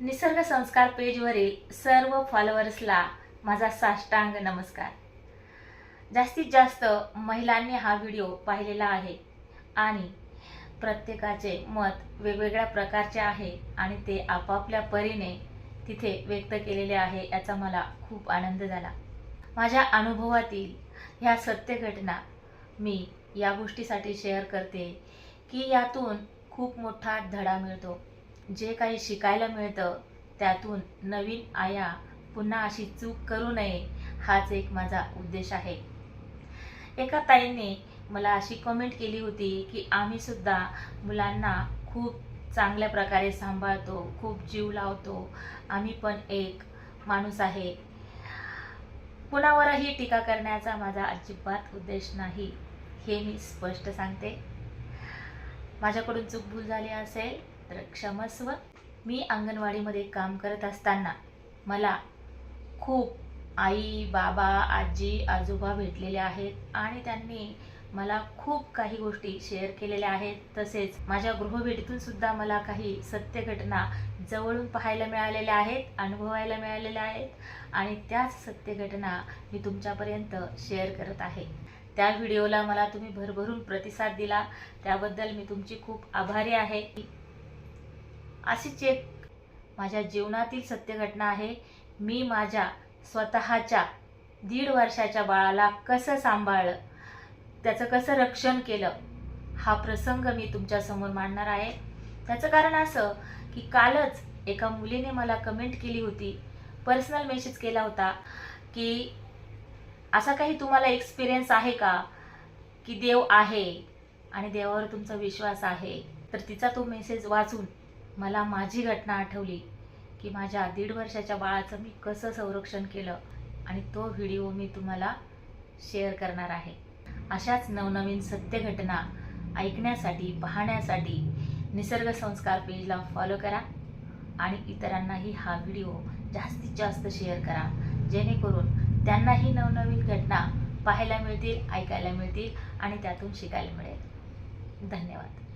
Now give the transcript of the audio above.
निसर्ग संस्कार पेजवरील सर्व फॉलोअर्सला माझा साष्टांग नमस्कार। जास्तीत जास्त महिलांनी हा व्हिडिओ पाहिलेला आहे आणि प्रत्येकाचे मत वेगवेगळ्या प्रकारचे आहे आणि ते आपापल्या परीने तिथे व्यक्त केलेले आहे, याचा मला खूप आनंद झाला। माझ्या अनुभवातील ह्या सत्य घटना मी या गोष्टीसाठी शेअर करते की यातून खूप मोठा धडा मिळतो। जे काही शिकायला मिळतं त्यातून नवीन आया पुन्हा अशी चूक करू नये, हाच एक माझा उद्देश आहे। एका ताईने मला अशी कमेंट केली होती की आम्ही सुद्धा मुलांना खूप चांगल्या प्रकारे सांभाळतो, खूप जीव लावतो, आम्ही पण एक माणूस आहे। कुणावरही टीका करण्याचा माझा अजिबात उद्देश नाही, हे मी स्पष्ट सांगते। माझ्याकडून चूक भूल झाली असेल तर क्षमस्व। मी अंगणवाडीमध्ये काम करत असताना मला खूप आई, बाबा, आजी, आजोबा भेटलेले आहेत आणि त्यांनी मला खूप काही गोष्टी शेअर केलेल्या आहेत। तसेच माझ्या गृहभेटीतून सुद्धा मला काही सत्य घटना जवळून पाहायला मिळालेल्या आहेत, अनुभवायला मिळालेल्या आहेत आणि त्याच सत्य घटना मी तुमच्यापर्यंत शेअर करत आहे। त्या व्हिडिओला मला तुम्ही भरभरून प्रतिसाद दिला, त्याबद्दल मी तुमची खूप आभारी आहे। अशीच एक माझ्या जीवनातील सत्य घटना आहे। मी माझ्या स्वतःच्या 1.5 वर्षाच्या बाळाला कसं सांभाळलं, त्याचं कसं रक्षण केलं, हा प्रसंग मी तुमच्या समोर मांडणार आहे। त्याचं कारण असं की कालच एका मुलीने मला कमेंट केली होती, पर्सनल मेसेज केला होता की असा काही तुम्हाला एक्सपिरियन्स आहे का की देव आहे आणि देवावर तुमचा विश्वास आहे। तर तिचा तो मेसेज वाचून मला माझी घटना आठवली की माझ्या 1.5 वर्षाच्या बाळाचं मी कसं संरक्षण केलं आणि तो व्हिडिओ मी तुम्हाला शेअर करणार आहे। अशाच नवनवीन सत्य घटना ऐकण्यासाठी, पाहण्यासाठी निसर्ग संस्कार पेजला फॉलो करा आणि इतरांनाही हा व्हिडिओ जास्तीत जास्त शेअर करा, जेणेकरून त्यांनाही नवनवीन घटना पाहायला मिळतील, ऐकायला मिळतील आणि त्यातून शिकायला मिळेल। धन्यवाद।